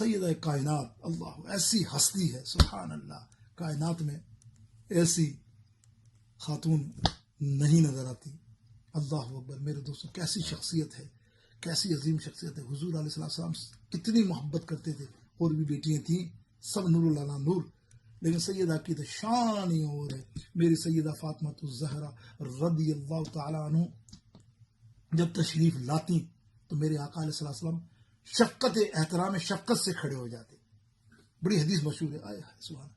سیدہ کائنات، اللہ ایسی ہستی ہے، سبحان اللہ، کائنات میں ایسی خاتون نہیں نظر آتی. اللہ اکبر. میرے دوستوں کیسی شخصیت ہے، کیسی عظیم شخصیت ہے. حضور علیہ السلام کتنی محبت کرتے تھے. اور بھی بیٹیاں تھیں، سب نور اللہ نور، لیکن سیدہ کی تو شان ہی اور ہے. میری سیدہ فاطمہ الزہرا رضی اللہ تعالیٰ عنہ جب تشریف لاتی تو میرے آقا علیہ السلام شفقت احترام شفقت سے کھڑے ہو جاتے. بڑی حدیث مشہور ہے، آئے سبحان.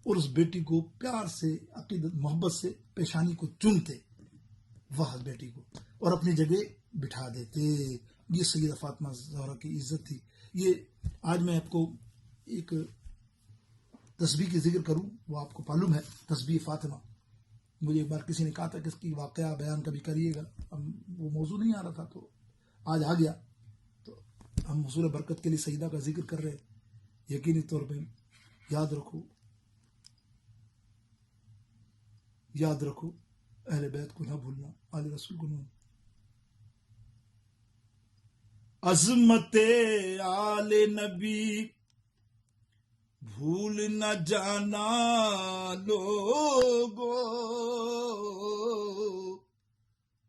اور اس بیٹی کو پیار سے عقیدت محبت سے پیشانی کو چومتے، واہ بیٹی کو، اور اپنی جگہ بٹھا دیتے. یہ سیدہ فاطمہ زہرا کی عزت تھی. یہ آج میں آپ کو ایک تسبیح کی ذکر کروں، وہ آپ کو معلوم ہے تسبیح فاطمہ. مجھے ایک بار کسی نے کہا تھا کہ اس کی واقعہ بیان کبھی کریے گا. وہ موضوع نہیں آ رہا تھا تو آج آ گیا. تو ہم حصول برکت کے لیے سیدہ کا ذکر کر رہے. یقینی طور پہ یاد رکھو اہل بیت کو نہ بھولنا، آل رسول کو نہ. عظمت آل نبی بھول نہ جانا لوگو،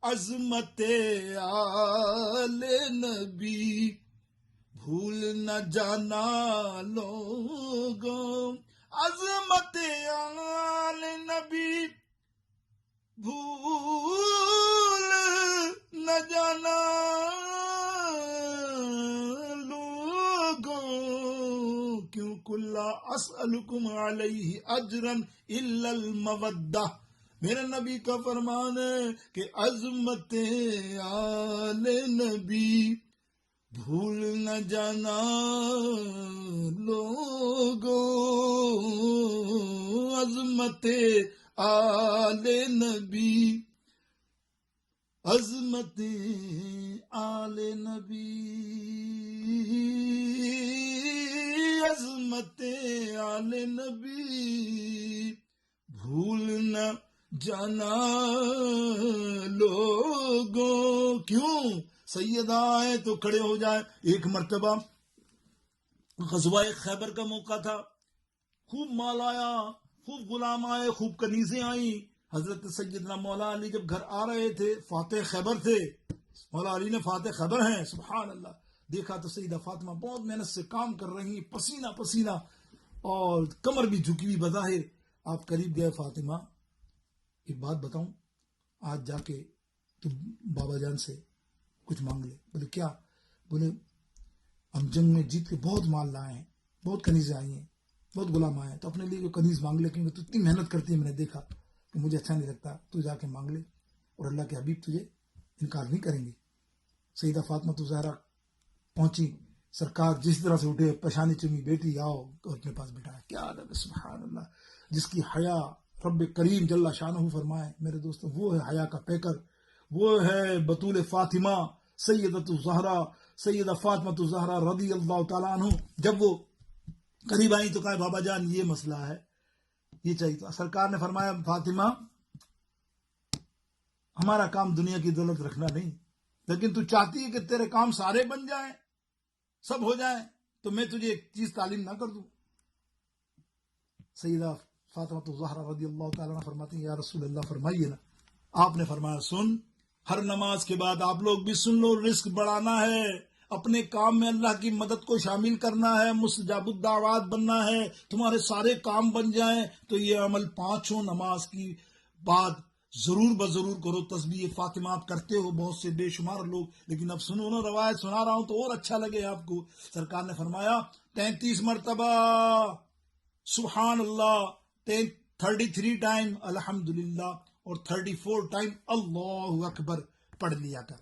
عظمت آل نبی بھول نہ جانا لوگو، عظمت آل نبی بھول نہ جانا لوگوں، کیوں کلا اسألکم علیہ اجرا الا المودہ. میرے نبی کا فرمان ہے کہ عظمت آل نبی بھول نہ جانا لوگوں، عظمت آل نبی، عظمت آل نبی، عظمت آل نبی بھول نہ جانا لوگوں. کیوں؟ سیدہ آئے تو کھڑے ہو جائے. ایک مرتبہ غزوہ خیبر کا موقع تھا، خوب مال آیا، خوب غلام آئے، خوب کنیزیں آئیں. حضرت سیدنا مولا علی جب گھر آ رہے تھے، فاتح خیبر تھے، مولا علی نے فاتح خیبر ہیں، سبحان اللہ. دیکھا تو سیدہ فاطمہ بہت محنت سے کام کر رہی، پسینہ پسینہ اور کمر بھی جھکی ہوئی بظاہر. آپ قریب گئے. فاطمہ ایک بات بتاؤں، آج جا کے تو بابا جان سے کچھ مانگ لے. بولے کیا؟ بولے ہم جنگ میں جیت کے بہت مال لائے ہیں، بہت کنیزیں آئی ہیں، بہت غلام آئے ہیں، تو اپنے لیے کوئی کنیز مانگ لے، کیونکہ تو اتنی محنت کرتی ہے، میں نے دیکھا کہ مجھے اچھا نہیں لگتا. تو جا کے مانگ لے اور اللہ کے حبیب تجھے انکار نہیں کریں گے. سیدہ فاطمہ الزہرا پہنچی، سرکار جس طرح سے اٹھے، پیشانی چومی، بیٹی آؤ، اور اپنے پاس بٹھایا. کیا ادب ہے، سبحان اللہ. جس کی حیا رب کریم جل شانہ فرمائے. میرے دوستو وہ ہے حیا کا پیکر، وہ ہے بطول فاطمہ سیدۃ الزہرا، سیدہ فاطمہ الزہرا رضی اللہ تعالیٰ عنہ. جب وہ قریب آئی تو کہا بابا جان یہ مسئلہ ہے، یہ چاہیے. تو سرکار نے فرمایا فاطمہ ہمارا کام دنیا کی دولت رکھنا نہیں، لیکن تو چاہتی ہے کہ تیرے کام سارے بن جائیں، سب ہو جائیں، تو میں تجھے ایک چیز تعلیم نہ کر دوں. سیدہ فاطمہ الزہرا رضی اللہ تعالیٰ عنہ فرماتی ہیں یا رسول اللہ فرمائیے نا. آپ نے فرمایا سن، ہر نماز کے بعد آپ لوگ بھی سن لو، رزق بڑھانا ہے، اپنے کام میں اللہ کی مدد کو شامل کرنا ہے، مستجاب الدعوات بننا ہے، تمہارے سارے کام بن جائیں تو یہ عمل 5 نماز کی بعد ضرور بضرور کرو. تسبیح فاطمہ آپ کرتے ہو بہت سے بے شمار لوگ، لیکن اب سنو نا، روایت سنا رہا ہوں تو اور اچھا لگے آپ کو. سرکار نے فرمایا 33 مرتبہ سبحان اللہ، 33 ٹائم الحمدللہ اور 34 ٹائم اللہ اکبر پڑھ لیا کر.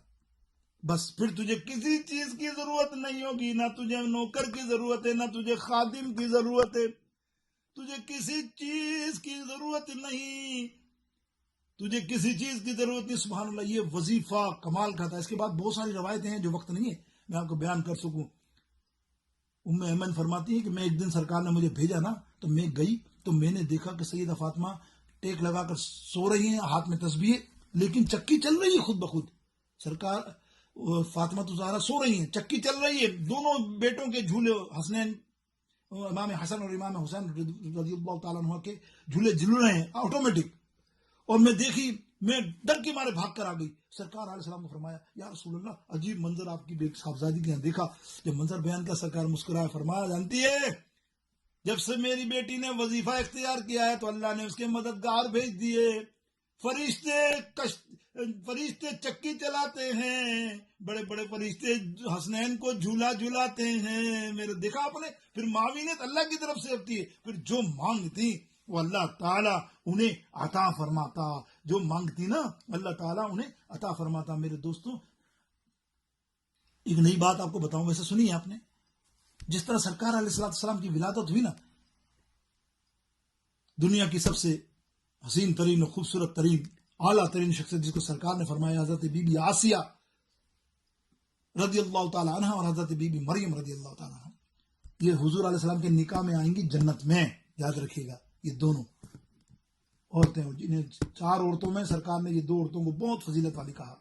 بس پھر تجھے کسی چیز کی ضرورت نہیں ہوگی، نہ تجھے نوکر کی ضرورت ہے، نہ تجھے خادم کی ضرورت ہے، تجھے کسی چیز کی ضرورت نہیں، تجھے کسی چیز کی ضرورت نہیں. سبحان اللہ. یہ وظیفہ کمال کا تھا. اس کے بعد بہت ساری روایتیں ہیں جو وقت نہیں ہے میں آپ کو بیان کر سکوں. ام ایمن فرماتی ہے کہ میں ایک دن سرکار نے مجھے بھیجا نا، تو میں گئی تو میں نے دیکھا کہ سیدہ فاطمہ ٹیک لگا کر سو رہی ہیں، ہاتھ میں تسبیح، لیکن چکی چل رہی ہے خود بخود. سرکار فاطمہ الزہرا سو رہی ہیں، چکی چل رہی ہے، دونوں بیٹوں کے جھولے حسنین، امام حسن اور امام حسین رضی اللہ تعالیٰ عنہ کے جھولے جھل رہے ہیں آٹومیٹک. اور میں دیکھی، میں ڈر کے مارے بھاگ کر آ گئی. سرکار علیہ السلام نے فرمایا یا رسول اللہ عجیب منظر آپ کی صاحبزادی کے یہاں دیکھا. جب منظر بیان کیا سرکار مسکرایا، فرمایا جانتی ہے جب سے میری بیٹی نے وظیفہ اختیار کیا ہے تو اللہ نے اس کے مددگار بھیج دیے، فرشتے چکی چلاتے ہیں، بڑے بڑے فرشتے حسنین کو جھولا جھلاتے ہیں. میرے دیکھا آپ نے، پھر معاونت اللہ کی طرف سے ہوتی ہے، پھر جو مانگتی وہ اللہ تعالیٰ انہیں عطا فرماتا، جو مانگتی نا اللہ تعالیٰ انہیں عطا فرماتا. میرے دوستوں ایک نئی بات آپ کو بتاؤں، ویسے سنی ہے آپ نے، جس طرح سرکار علیہ السلام کی ولادت ہوئی نا، دنیا کی سب سے حسین ترین اور خوبصورت ترین اعلیٰ ترین شخصیت جس کو سرکار نے فرمایا حضرت بی بی آسیہ رضی اللہ تعالیٰ عنہ اور حضرت بی بی مریم رضی اللہ تعالیٰ عنہ، یہ حضور علیہ السلام کے نکاح میں آئیں گی جنت میں. یاد رکھیے گا یہ دونوں عورتیں، جنہیں 4 عورتوں میں سرکار نے یہ 2 عورتوں کو بہت فضیلت والی کہا.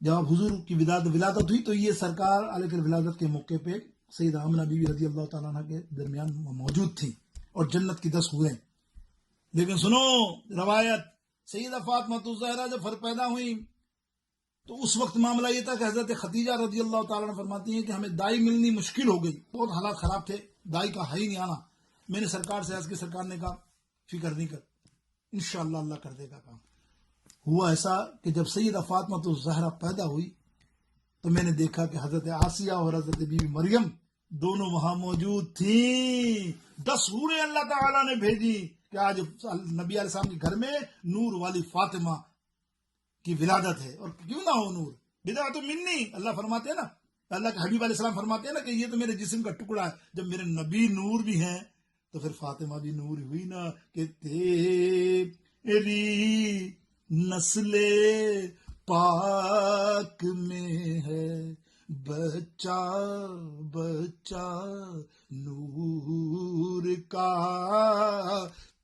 جب حضور کی ولادت ہوئی تو یہ سرکار علیہ کی ولادت کے موقع پہ سیدہ آمنہ بی بی رضی اللہ تعالیٰ عنہ کے درمیان موجود تھی اور جنت کی 10 ہوئے. لیکن سنو روایت، سیدہ فاطمہ الزہرا جب پیدا ہوئی تو اس وقت معاملہ یہ تھا کہ حضرت خدیجہ رضی اللہ تعالیٰ عنہ فرماتی ہیں کہ ہمیں دائی ملنی مشکل ہو گئی، بہت حالات خراب تھے، دائی کا ہے ہی نہیں آنا. میں نے سرکار سے عرض کی، سرکار نے کہا فکر نہیں کر، انشاءاللہ اللہ کر دے گا کام. ہوا ایسا کہ جب سیدہ فاطمہ الزہرا پیدا ہوئی تو میں نے دیکھا کہ حضرت آسیہ اور حضرت بی بی مریم دونوں وہاں موجود تھیں. 10 حوریں اللہ تعالیٰ نے بھیجی کہ آج نبی علیہ السلام کے گھر میں نور والی فاطمہ کی ولادت ہے. اور کیوں نہ ہو نور، بدعۃ منی، اللہ فرماتے ہیں نا، اللہ کے حبیب علیہ السلام فرماتے ہیں نا کہ یہ تو میرے جسم کا ٹکڑا ہے. جب میرے نبی نور بھی ہیں تو پھر فاطمہ بھی نور ہوئی نا، کہ تیری نسل پاک میں ہے بچہ بچہ نور کا،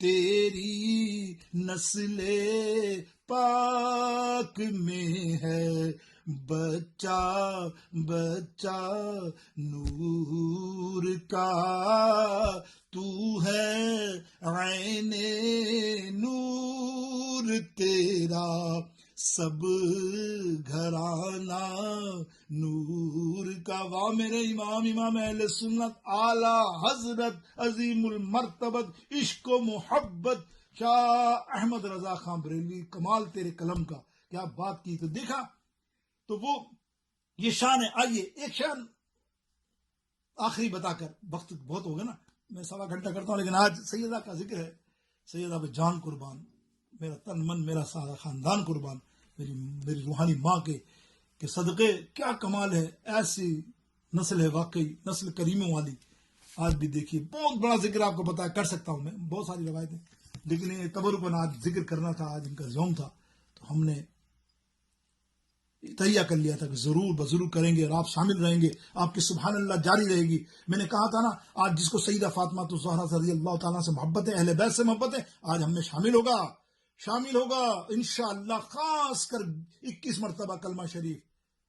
تیری نسل پاک میں ہے بچہ بچہ نور کا. تو ہے عین نور تیرا سب گھرانہ نور کا. واہ میرے امام اہل سنت اعلیٰ حضرت عظیم المرتبت عشق و محبت شاہ احمد رضا خان بریلوی، کمال تیرے قلم کا، کیا بات کی. تو دیکھا تو وہ یہ شان ہے. آئیے ایک شان آخری بتا کر، وقت بہت ہوگا نا، میں 1.25 گھنٹہ کرتا ہوں، لیکن آج سیدہ کا ذکر ہے. سیدہ پہ جان قربان، میرا تن من میرا سارا خاندان قربان، میری روحانی ماں کے صدقے. کیا کمال ہے، ایسی نسل ہے واقعی، نسل کریموں والی. آج بھی دیکھیے بہت بڑا ذکر آپ کو بتا کر سکتا ہوں میں، بہت ساری روایتیں، لیکن یہ تبرکن آج ذکر کرنا تھا، آج ان کا یوم تھا تو ہم نے تہیہ کر لیا تھا کہ ضرور بضرور کریں گے اور آپ شامل رہیں گے، آپ کی سبحان اللہ جاری رہے گی. میں نے کہا تھا نا، آج جس کو سیدہ فاطمہ الزہرا رضی اللہ تعالیٰ سے محبت ہے، اہل بیت سے محبت ہے، آج ہم میں شامل ہوگا انشاءاللہ. خاص کر 21 مرتبہ کلمہ شریف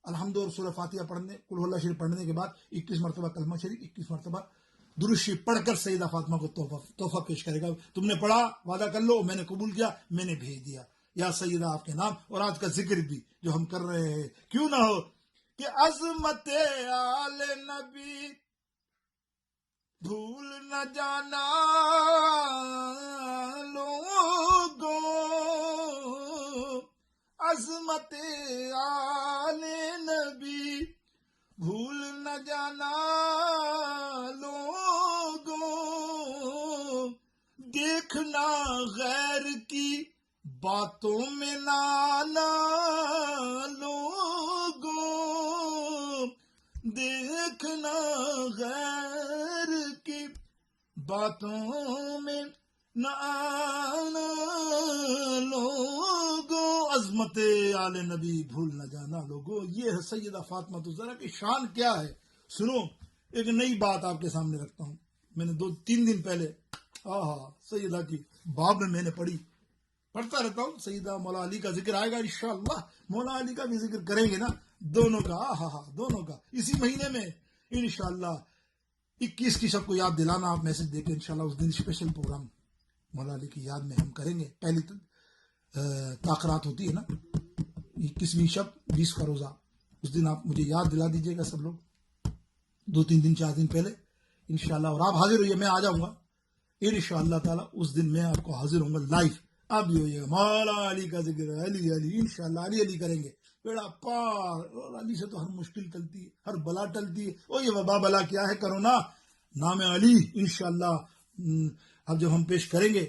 الحمد اور سورہ فاتحہ پڑھنے، قل هو اللہ شریف پڑھنے کے بعد 21 مرتبہ کلمہ شریف، 21 مرتبہ درود شریف پڑھ کر سیدہ فاطمہ کو تحفہ پیش کرے گا. تم نے پڑھا، وعدہ کر لو، میں نے قبول کیا، میں نے بھیج دیا یا سیدہ آپ کے نام. اور آج کا ذکر بھی جو ہم کر رہے ہیں، کیوں نہ ہو کہ عظمت آل نبی بھول نہ جانا لوگوں، عظمت آل نبی بھول نہ جانا لوگوں، دیکھنا غیر کی باتوں میں نہ آنا لوگوں، دیکھنا غیر کی باتوں میں نہ آنا لوگوں، عظمت آل نبی بھول نہ جانا لوگوں. یہ ہے سیدہ فاطمہ الزہرا کی شان. کیا ہے سنو، ایک نئی بات آپ کے سامنے رکھتا ہوں. میں نے 2-3 دن پہلے سیدہ کی باب میں نے پڑھتا رہتا ہوں. سیدہ مولا علی کا ذکر آئے گا انشاءاللہ، مولا علی کا بھی ذکر کریں گے نا. دونوں کا دونوں کا اسی مہینے میں انشاءاللہ 21 کی سب کو یاد دلانا. آپ میسج دے کے انشاءاللہ اس دن اسپیشل پروگرام مولا علی کی یاد میں ہم کریں گے. پہلی تاخرات ہوتی ہے نا 21ویں شب 20 کا روزہ, اس دن آپ مجھے یاد دلا دیجیے گا سب لوگ 2-3 دن 4 دن پہلے انشاءاللہ. اور آپ حاضر ہوئیے, میں آ جاؤں گا انشاءاللہ تعالیٰ. اس دن میں آپ کو حاضر ہوں گا لائیو. آپ بھی ہوئیے گا, مولا علی کا ذکر, علی علی انشاءاللہ علی علی کریں گے بیڑا پار. اور علی سے تو ہر مشکل ٹلتی ہے, ہر بلا ٹلتی ہے. اور یہ وبا بلا کیا ہے, کرونا, نام علی انشاءاللہ. اب جب ہم پیش کریں گے,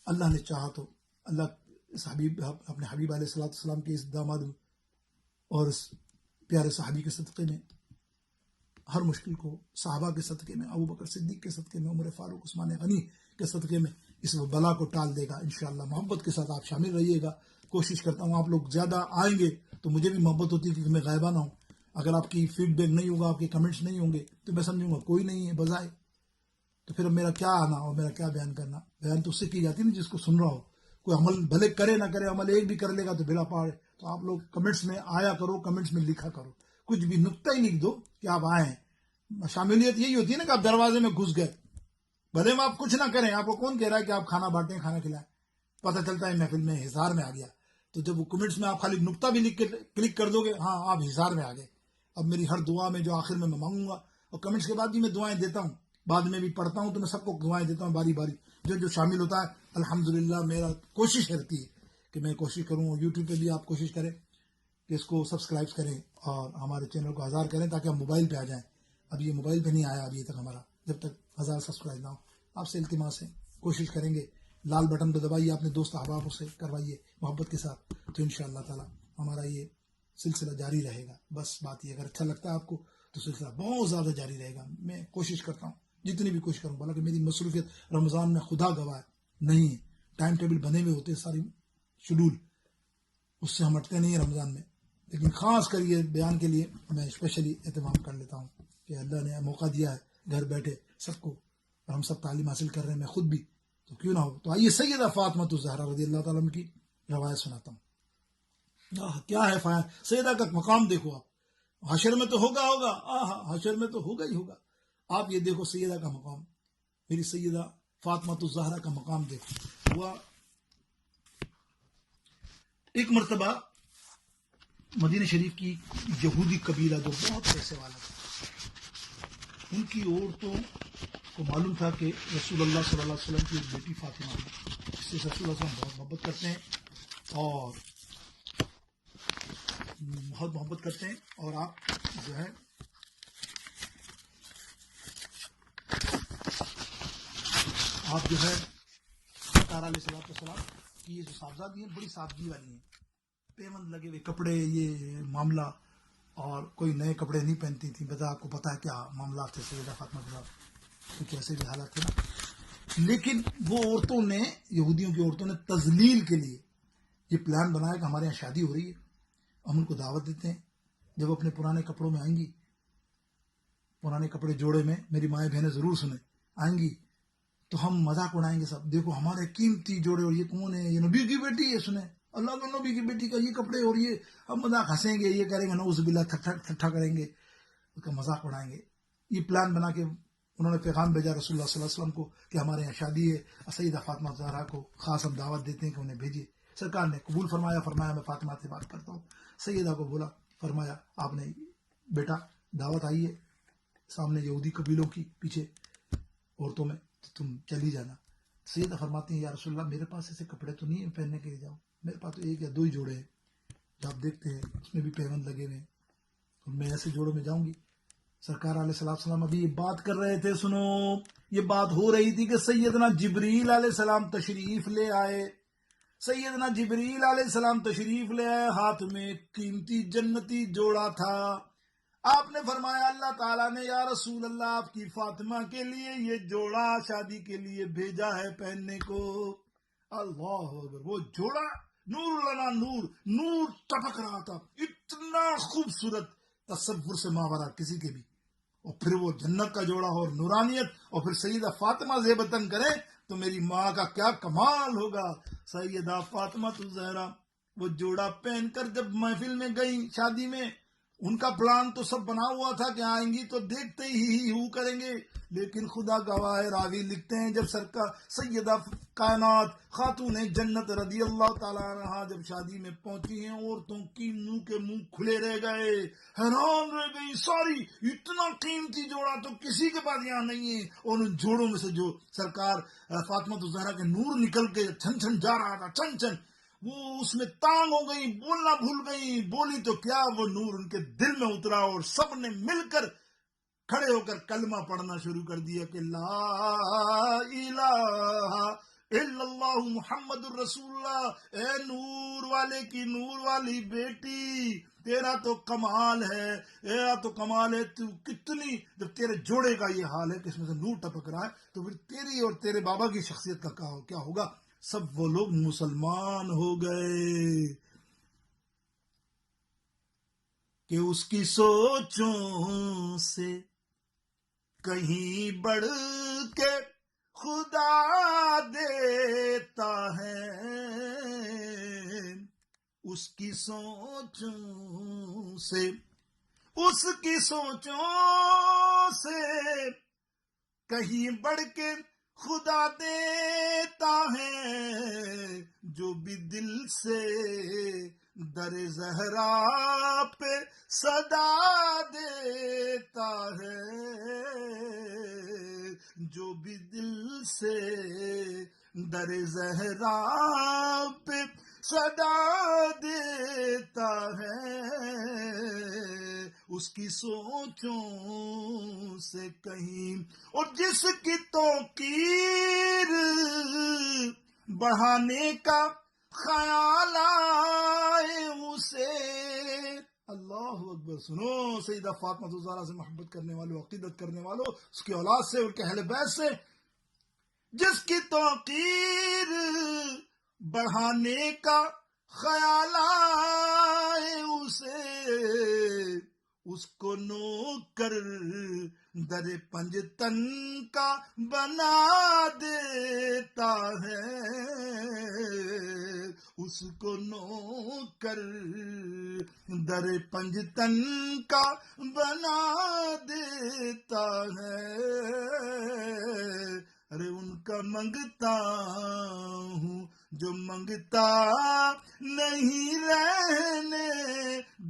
اللہ نے چاہا تو اللہ اس حبیب اپنے حبیب علیہ السلام کے اس داماد اور اس پیارے صحابی کے صدقے میں ہر مشکل کو, صحابہ کے صدقے میں, ابو بکر صدیق کے صدقے میں, عمر فاروق, عثمان غنی کے صدقے میں اس بلا کو ٹال دے گا انشاءاللہ. محبت کے ساتھ آپ شامل رہیے گا. کوشش کرتا ہوں آپ لوگ زیادہ آئیں گے تو مجھے بھی محبت ہوتی ہے کہ میں غائبہ نہ ہوں. اگر آپ کی فیڈ بیک نہیں ہوگا, آپ کے کمنٹس نہیں ہوں گے تو میں سمجھوں گا کوئی نہیں ہے بجائے. تو پھر میرا کیا آنا اور میرا کیا بیان کرنا. بیان تو اس سے کی جاتی ہے نا جس کو سن رہا ہو. کوئی عمل بھلے کرے نہ کرے, عمل ایک بھی کر لے گا تو بلا پاڑ. تو آپ لوگ کمنٹس میں آیا کرو, کمنٹس میں لکھا کرو, کچھ بھی نقطہ ہی لکھ دو کہ آپ آئے ہیں. شاملیت یہی ہوتی ہے نا کہ آپ دروازے میں گھس گئے, بھلے میں آپ کچھ نہ کریں. آپ کو کون کہہ رہا ہے کہ آپ کھانا بانٹیں, کھانا کھلائیں. پتہ چلتا ہے محفل میں ہزار میں آ گیا. تو جب وہ کمنٹس میں آپ خالی نقطہ بھی لکھ کے کلک کر دو گے, ہاں آپ ہزار میں آ گئے. اب میری ہر دعا میں جو آخر میں مانگوں گا, اور کمنٹس کے بعد بھی میں دعائیں دیتا ہوں, بعد میں بھی پڑھتا ہوں, تو میں سب کو دعائیں دیتا ہوں باری باری. جو شامل ہوتا ہے الحمدللہ. میرا کوشش رہتی ہے کہ میں کوشش کروں. اور یوٹیوب پہ بھی آپ کوشش کریں کہ اس کو سبسکرائب کریں اور ہمارے چینل کو 1000 کریں تاکہ ہم موبائل پہ آ جائیں. اب یہ موبائل پہ نہیں آیا ابھی تک ہمارا, جب تک 1000 سبسکرائب نہ ہو. آپ سے التماس ہے, کوشش کریں گے. لال بٹن پہ دبائیے, اپنے دوست احبابوں سے کروائیے محبت کے ساتھ, تو انشاءاللہ تعالی ہمارا یہ سلسلہ جاری رہے گا. بس بات یہ, اگر اچھا لگتا ہے آپ کو تو سلسلہ بہت زیادہ جاری رہے گا. میں کوشش کرتا ہوں جتنی بھی کوشش کروں, حالانکہ میری مصروفیت رمضان میں خدا گواہ نہیں ہے. ٹائم ٹیبل بنے ہوئے ہوتے ساری شیڈول, اس سے ہم ہٹتے نہیں ہیں رمضان میں. لیکن خاص کر یہ بیان کے لیے میں اسپیشلی اہتمام کر لیتا ہوں کہ اللہ نے موقع دیا ہے گھر بیٹھے سب کو, اور ہم سب تعلیم حاصل کر رہے ہیں, میں خود بھی, تو کیوں نہ ہو. تو آئیے سیدہ فاطمہ الزہرا رضی اللہ تعالیٰ عنہ کی روایت سناتا ہوں. کیا ہے سیدہ کا مقام دیکھو آپ. حشر میں تو ہوگا, حشر میں تو ہوگا ہی ہوگا. آپ یہ دیکھو سیدہ کا مقام, میری سیدہ فاطمہ الزہرا کا مقام دیکھو. ہوا ایک مرتبہ مدینہ شریف کی یہودی قبیلہ جو بہت پیسے والا تھا, ان کی عورتوں کو معلوم تھا کہ رسول اللہ صلی اللہ علیہ وسلم کی ایک بیٹی فاطمہ ہے, جس سے رسول اللہ صلی اللہ علیہ وسلم بہت محبت کرتے ہیں اور آپ جو ہے سرکار علیہ السلام کی یہ جو صاحبزادی ہیں بڑی سادگی والی ہیں, پیوند لگے ہوئے کپڑے, یہ معاملہ, اور کوئی نئے کپڑے نہیں پہنتی تھیں. آپ کو پتا ہے کیا معاملات تھے سیدہ فاطمہ کے ساتھ, کچھ ایسے بھی حالات تھے نا. لیکن وہ عورتوں نے, یہودیوں کی عورتوں نے تذلیل کے لیے یہ پلان بنایا کہ ہمارے یہاں شادی ہو رہی ہے, ہم ان کو دعوت دیتے ہیں. جب اپنے پرانے کپڑوں میں آئیں گی, پرانے کپڑے جوڑے میں, میری مائیں بہنیں ضرور سنیں, آئیں گی تو ہم مذاق اڑائیں گے سب. دیکھو ہمارے قیمتی جوڑے, اور یہ کون ہے, یہ نبی کی بیٹی ہے, سنیں اللہ کے نبی کی بیٹی کا یہ کپڑے, اور یہ ہم مذاق ہنسیں گے, یہ کریں گے نعوذ باللہ, ٹھٹھا کریں گے, اس کا مذاق اڑائیں گے. یہ پلان بنا کے انہوں نے پیغام بھیجا رسول اللہ صلی اللہ علیہ وسلم کو کہ ہمارے یہاں شادی ہے, سیدہ فاطمہ الزہرا کو خاص ہم دعوت دیتے ہیں کہ انہیں بھیجیے. سرکار نے قبول فرمایا میں فاطمہ سے بات کرتا ہوں. سیدہ کو بولا, فرمایا آپ نے, بیٹا دعوت آئی ہے سامنے یہودی قبیلوں کی پیچھے عورتوں میں, تو تم چلی جانا. سیدہ فرماتی ہیں یا رسول اللہ میرے پاس ایسے کپڑے تو نہیں ہیں پہننے کے لیے, جاؤ, میرے پاس تو 1 یا 2 ہی جوڑے ہیں جو آپ دیکھتے ہیں, اس میں بھی پیوند لگے ہوئے ہیں, اور میں ایسے جوڑوں میں جاؤں گی. سرکار علیہ السلام ابھی یہ بات کر رہے تھے, سنو, یہ بات ہو رہی تھی کہ سیدنا جبریل علیہ السلام تشریف لے آئے. سیدنا جبریل علیہ السلام تشریف لے آئے, ہاتھ میں قیمتی جنتی جوڑا تھا. آپ نے فرمایا اللہ تعالیٰ نے یا رسول اللہ آپ کی فاطمہ کے لیے یہ جوڑا شادی کے لیے بھیجا ہے پہننے کو. اللہ اکبر, وہ جوڑا نور لنا نور ٹپک رہا تھا, اتنا خوبصورت, تصور سے ماورا کسی کے بھی. اور پھر وہ جنت کا جوڑا ہو اور نورانیت, اور پھر سیدہ فاطمہ زیبتن کرے تو میری ماں کا کیا کمال ہوگا. سیدہ فاطمہ الزہرا وہ جوڑا پہن کر جب محفل میں گئی شادی میں, ان کا پلان تو سب بنا ہوا تھا کہ آئیں گی تو دیکھتے ہی ہو کریں گے، لیکن خدا گواہ ہے، راوی لکھتے ہیں جب سرکار سیدہ کائنات خاتون جنت رضی اللہ تعالیٰ عنہا جب شادی میں پہنچی ہیں، عورتوں کی منہ کے منہ کھلے رہ گئے، حیران رہ گئی ساری، اتنا قیمتی جوڑا تو کسی کے پاس یہاں نہیں ہے، اور ان جوڑوں میں سے جو سرکار فاطمہ الزہرا کے نور نکل کے چھن چھن جا رہا تھا، چھن چھن، وہ اس میں تانگ ہو گئی، بولنا بھول گئی، بولی تو کیا، وہ نور ان کے دل میں اترا اور سب نے مل کر کھڑے ہو کر کلمہ پڑھنا شروع کر دیا کہ لا الہ الا اللہ محمد الرسول اللہ، اے نور والے کی نور والی بیٹی، تیرا تو کمال ہے، تیرا تو کمال ہے، تو کتنی، جب تیرے جوڑے کا یہ حال ہے کہ اس میں سے نور ٹپک رہا ہے تو پھر تیری اور تیرے بابا کی شخصیت کا کیا ہوگا۔ سب وہ لوگ مسلمان ہو گئے کہ اس کی سوچوں سے کہیں بڑھ کے خدا دیتا ہے، اس کی سوچوں سے، اس کی سوچوں سے کہیں بڑھ کے خدا دیتا ہے، جو بھی دل سے در زہرا پہ صدا دیتا ہے، جو بھی دل سے در زہرا پہ صدا دیتا ہے، اس کی سوچوں سے کہیں، اور جس کی توقیر بڑھانے کا خیال آئے اسے، اللہ اکبر، سنو سیدہ فاطمہ الزہرا سے محبت کرنے والوں، عقیدت کرنے والوں، اس کی اولاد سے، ان کے اہل بیت سے، جس کی توقیر بڑھانے کا خیال آئے اسے، اس کو نوکر در پنجتن کا بنا دیتا ہے، اس کو نوکر در پنجتن کا بنا دیتا ہے، ارے ان کا منگتا ہوں جو منگتا نہیں رہنے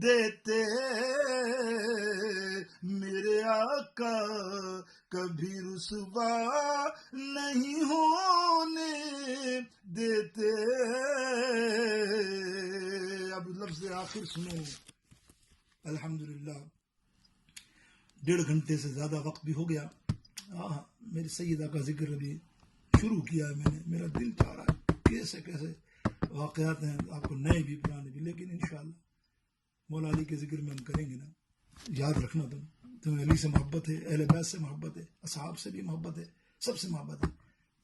دیتے، میرے آقا کبھی رسوا نہیں ہونے دیتے۔ اب لفظ آخر سنو، الحمدللہ 1.5 گھنٹے سے زیادہ وقت بھی ہو گیا، میری سیدہ کا ذکر ابھی شروع کیا ہے میں نے، میرا دل چاہ رہا ہے کیسے کیسے واقعات ہیں، آپ کو نئے بھی پرانے بھی، لیکن انشاءاللہ مولا علی کے ذکر میں ہم کریں گے نا۔ یاد رکھنا تمہیں علی سے محبت ہے، اہل بیت سے محبت ہے، اصحاب سے بھی محبت ہے، سب سے محبت ہے،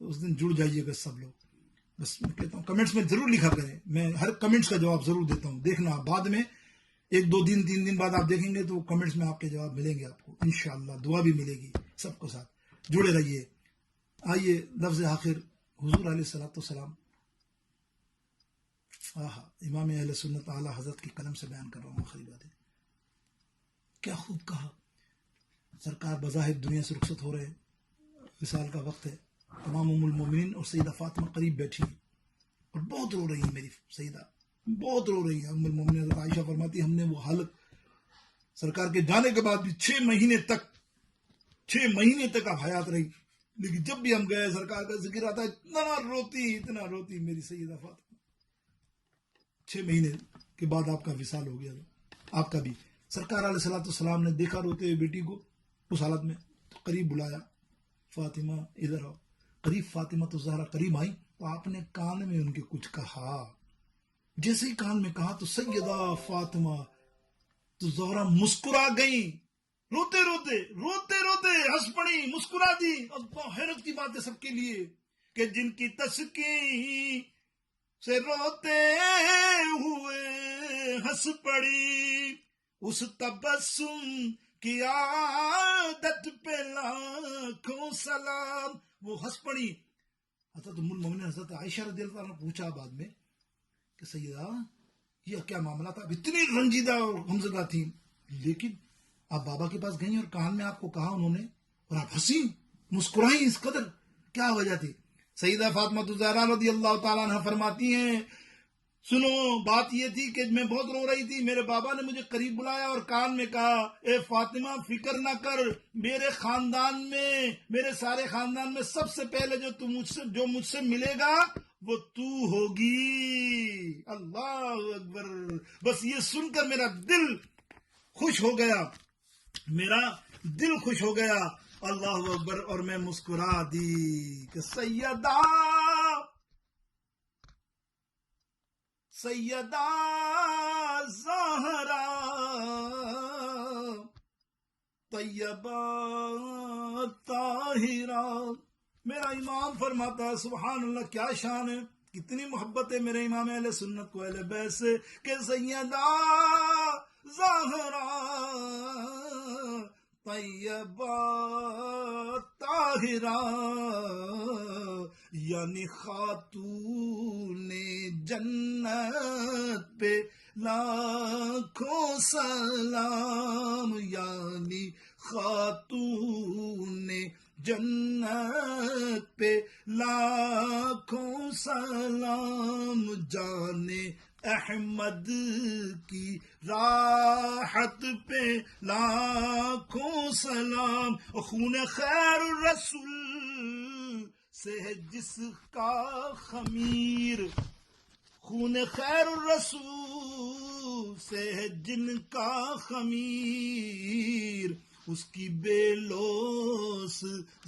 تو اس دن جڑ جائیے گا سب لوگ۔ بس میں کہتا ہوں کمنٹس میں ضرور لکھا کریں، میں ہر کمنٹس کا جواب ضرور دیتا ہوں، دیکھنا بعد میں 1-2 دن 3 دن بعد آپ دیکھیں گے تو کمنٹس میں آپ کے جواب ملیں گے، آپ کو انشاءاللہ دعا بھی ملے گی، سب کو ساتھ جڑے رہیے۔ آئیے لفظ آخر حضور علیہ الصلوۃ والسلام، امام اہل سنت اعلیٰ حضرت کی قلم سے بیان کر رہا ہوں، آخری بات ہے، کیا خوب کہا، سرکار بظاہر دنیا سے رخصت ہو رہے ہیں، وصال کا وقت ہے، تمام ام المومنین اور سیدہ فاطمہ قریب بیٹھی ہیں اور بہت رو رہی ہیں، میری سیدہ بہت رو رہی ہیں۔ ام المومنین عائشہ فرماتی ہم نے وہ حالت سرکار کے جانے کے بعد بھی 6 مہینے تک آپ حیات رہی، لیکن جب بھی ہم گئے سرکار کا ذکر آتا ہے اتنا روتی میری سیدہ فاطمہ۔ 6 مہینے کے بعد آپ کا وصال ہو گیا، آپ کا بھی۔ سرکار علیہ الصلوۃ والسلام نے دیکھا روتے ہوئے بیٹی کو اس حالت میں، تو قریب بلایا، فاطمہ ادھر آؤ۔ قریب فاطمہ تو زہرا قریب آئی تو آپ نے کان میں ان کے کچھ کہا، جیسے ہی کان میں کہا تو سیدہ فاطمہ تو زہرا مسکرا گئی، روتے روتے ہنس پڑی، مسکرا دی۔ اللہ، حیرت کی بات ہے سب کے لیے کہ جن کی تسکین سے روتے ہوئے ہنس پڑی، اس تبسم کی عادت پہ لاکھوں سلام۔ وہ ہنس پڑی۔ حضرت ام المومنین حضرت عائشہ رضی اللہ عنہ نے پوچھا بعد میں کہ سیدہ یہ کیا معاملہ تھا، اتنی رنجیدہ اور غمزدہ تھی، لیکن آپ بابا کے پاس گئیں اور کان میں آپ کو کہا انہوں نے اور آپ ہنسی مسکرائیں اس قدر، کیا وجہ تھی؟ سیدہ فاطمہ الزہرا رضی اللہ تعالیٰ عنہ فرماتی ہیں سنو بات یہ تھی کہ میں بہت رو رہی تھی، میرے بابا نے مجھے قریب بلایا اور کان میں کہا اے فاطمہ فکر نہ کر، میرے خاندان میں، میرے سارے خاندان میں سب سے پہلے جو مجھ سے ملے گا وہ تو ہوگی۔ اللہ اکبر، بس یہ سن کر میرا دل خوش ہو گیا، میرا دل خوش ہو گیا، اللہ اکبر، اور میں مسکرا دی کہ سیدہ زہرا طیبہ طاہرہ۔ میرا امام فرماتا ہے سبحان اللہ، کیا شان ہے، کتنی محبت ہے میرے امام اہل سنت کو اہل بیت سے کہ سیدہ زہرا طیبہ طاہرہ، یعنی خاتون جنت پہ لاکھوں سلام، یعنی خاتون جنت پہ لاکھوں سلام، جانے احمد کی راحت پہ لاکھوں سلام، خون خیر الرسول سے ہے جس کا خمیر، خون خیر الرسول سے ہے جن کا خمیر، اس کی بے لوس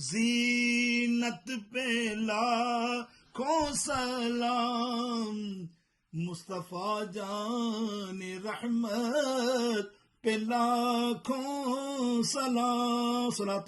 زینت پہ لاکھوں سلام، مصطفیٰ جان رحمت پہ لاکھوں سلام، صلاۃ